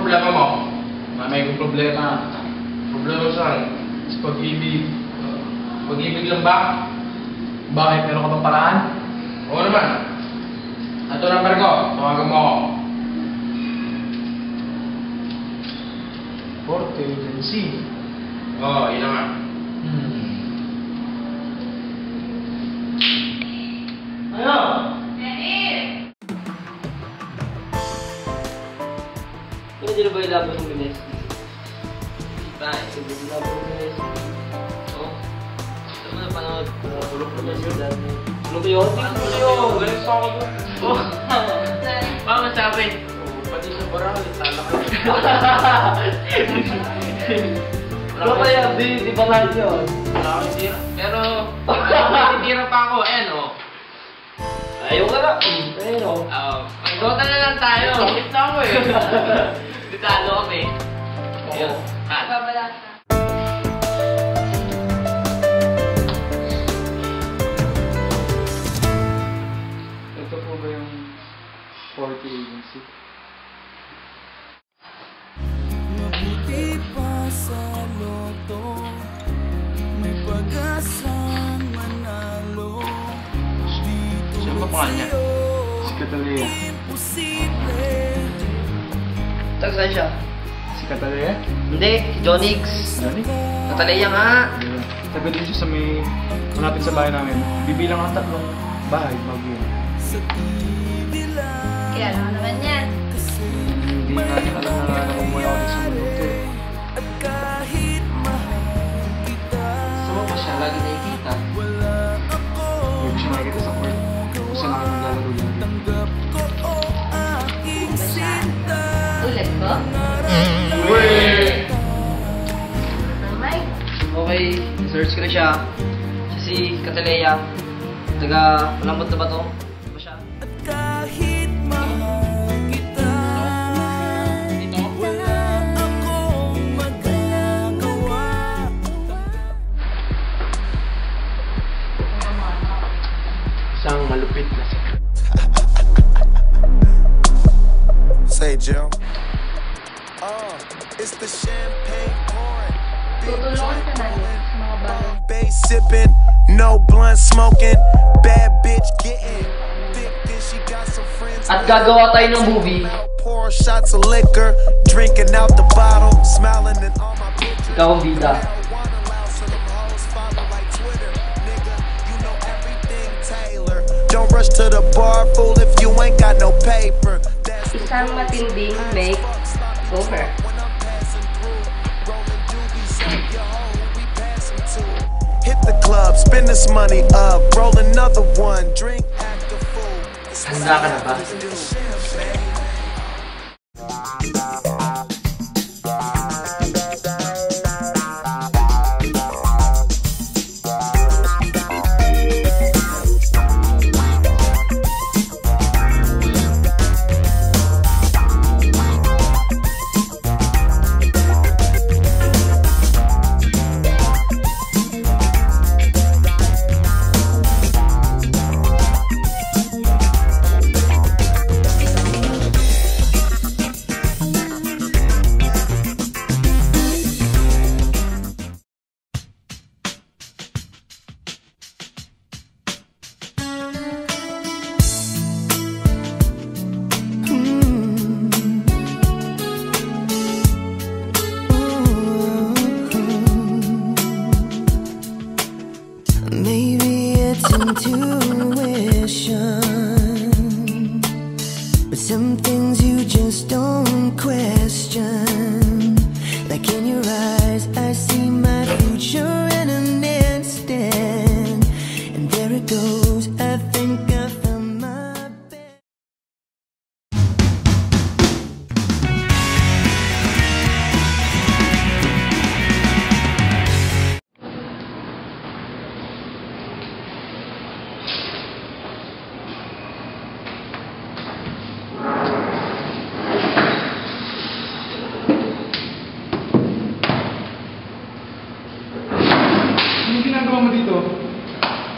problema mo? May kong problema. Problema saan? Sa pag-ibig. Pag-ibig lang ba? Bakit? Meron ka bang paraan? Oo naman. Ito number ko. Tawagan mo ako. Forte, agency. Oo, yun naman. Ano? Ano dito ba yung labo ng Bines? Tayo, sabi yung labo ng Bines. Oo. Ito mo na panood. Tulog ko yun. Tulog ko yun? Tulog ko yun. Galing sa ako doon. Oo. Bakit sabi? Pati sa barang, litala ka. Ano kaya? Di ba lahat yun? Wala akong tira. Pero, titira pa ako. Ayan o. Ayaw ka na. Ayan o. Mag-dota na lang tayo. Bakit na ako eh. Ditalo kami. Ayun. Babala ka. Ito po ba yung Forte Agency? Mabuti pa sa loto, may pag-asang manalo. Sino ba pangalan niya? Si Catalea. Imposible. Saan siya? Si Catalea? Hindi, Jonix. Nani? Natalaya nga. Taga din siya sa may malapit sa bahay namin. Bibilang ang 3 bahay bago yun. Kaya ano naman yan? Hindi natin alam na nakumuha ako sa mundo eh. Saan mo ba siya? Lagi nakikita. Hindi ko siya nakikita sa court. Kung saan namin naglalaro yan. Ba siya? Ulit ko? Namay? Okay, search ko na siya. Siya si Catalea. Taga Malambot na ba to? Ano ba siya? Kahit mahal kita, wala akong magagawa. Isang malupit na siya. Say, Jill. It's the champagne pouring. Tutulungan ka namin sa mga bago. Bass sipping, no blunt smoking. Bad bitch getting thick, then she got some friends. At gagawa tayo ng movie. Pour shots of liquor, drinking out the bottle, smiling in all my pictures. Ikaw ang bida. Marijuana loud, so them hoes follow like Twitter. Nigga, you know everything Taylor. Don't rush to the bar, fool, if you ain't got no paper. That's the Isang matinding make over. hit the club, spend this money up, roll another one, drink, act a fool. Handa ka na ba? Maybe it's intuition, but some things you just don't question. Like in your eyes, I see my future in an instant, and there it goes. I think I found my best. Anong ginagawa mo dito?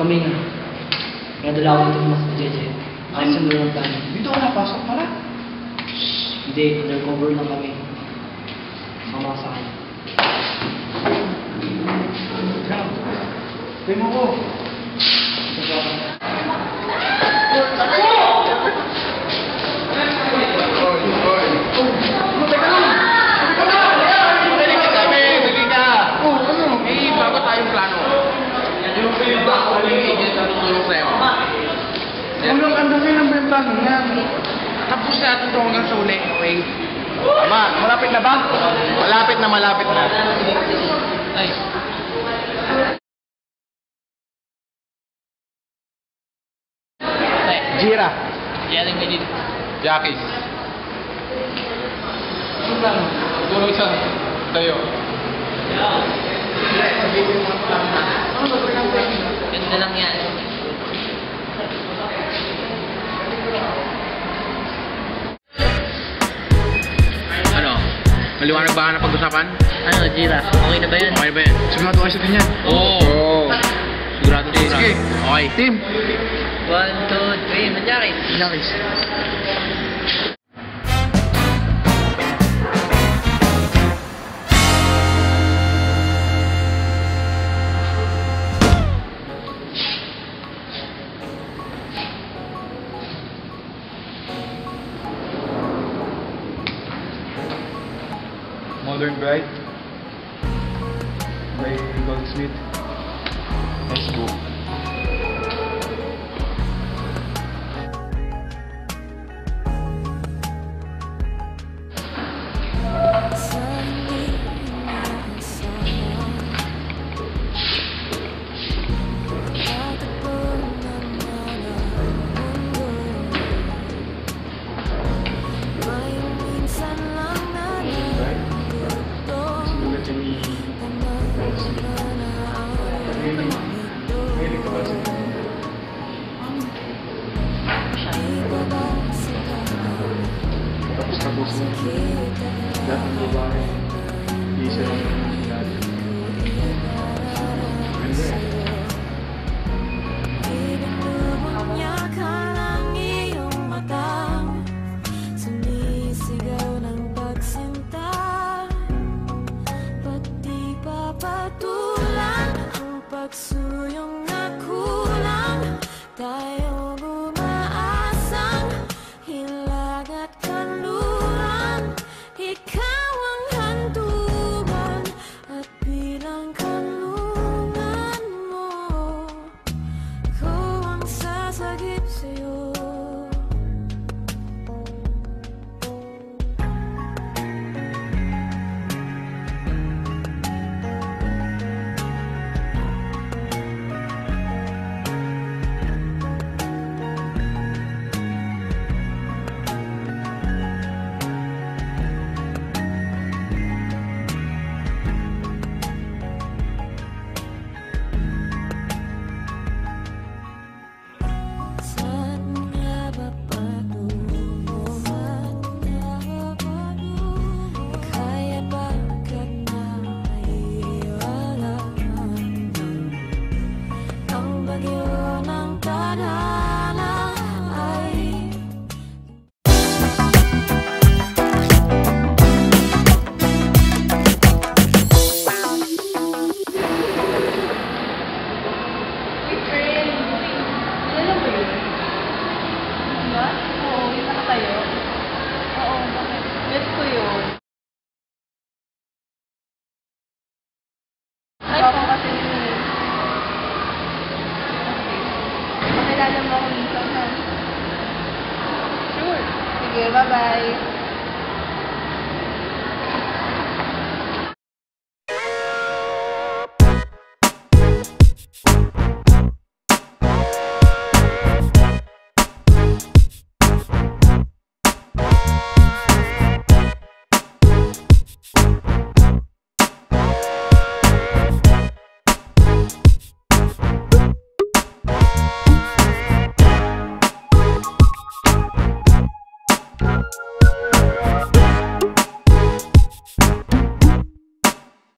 Kami nga. Kaya dala ako dito mas jeje. Ay, sunod lang tayo. Dito ka napasok pala? Hindi, undercover lang kami. Mama sa akin. Tingin mo ko. Bago tayong plano. Yung feedback ko yung agent na tutulong sa'yo. Unang ang dami ng plano niyan. Tapos natin ito hanggang sa uli, okay? Tama, malapit na ba? Malapit na, malapit na. Ay. Jira. Yan ang minute. Jackie. Tulong siya sa'yo. Ganda lang yan. Ano? Maliwanag ba na pag-usapan? Ano, Jira? Okay na ba yan? Okay ba yan? Sigurado kayo sa ganyan. Oo. Sigurado sigurado. Sige. Okay. Team. 1, 2, 3, Manjaki. Jackie. Modern Bride by Goldsmith. Let's go. Sinulat siya ni Goldsmith. Mahilig ka ba sa tapos na lahat ng babae. Isa lang ang lahat. Ganda eh. Sumisigaw ng pagsinta, pati papatulan ang pagsuyong na kulang. Tayo umaasang hilag at kanluran. Ikaw ang hantungan at bilang kanlungan mo, ko ang sasagip sa'yo. Saan nga ba patungo? Kaya bakit naiiwala? Ang bagyo ng tadhana ay Uy, friend. Kilala mo yun? Diba? Oo, yung nakatayo. Oo, bakit? Bet ko yun. Ay, ako kasi yun eh. Okay. Pakilala mo ako minsan, ha? Sure. Sige, bye-bye.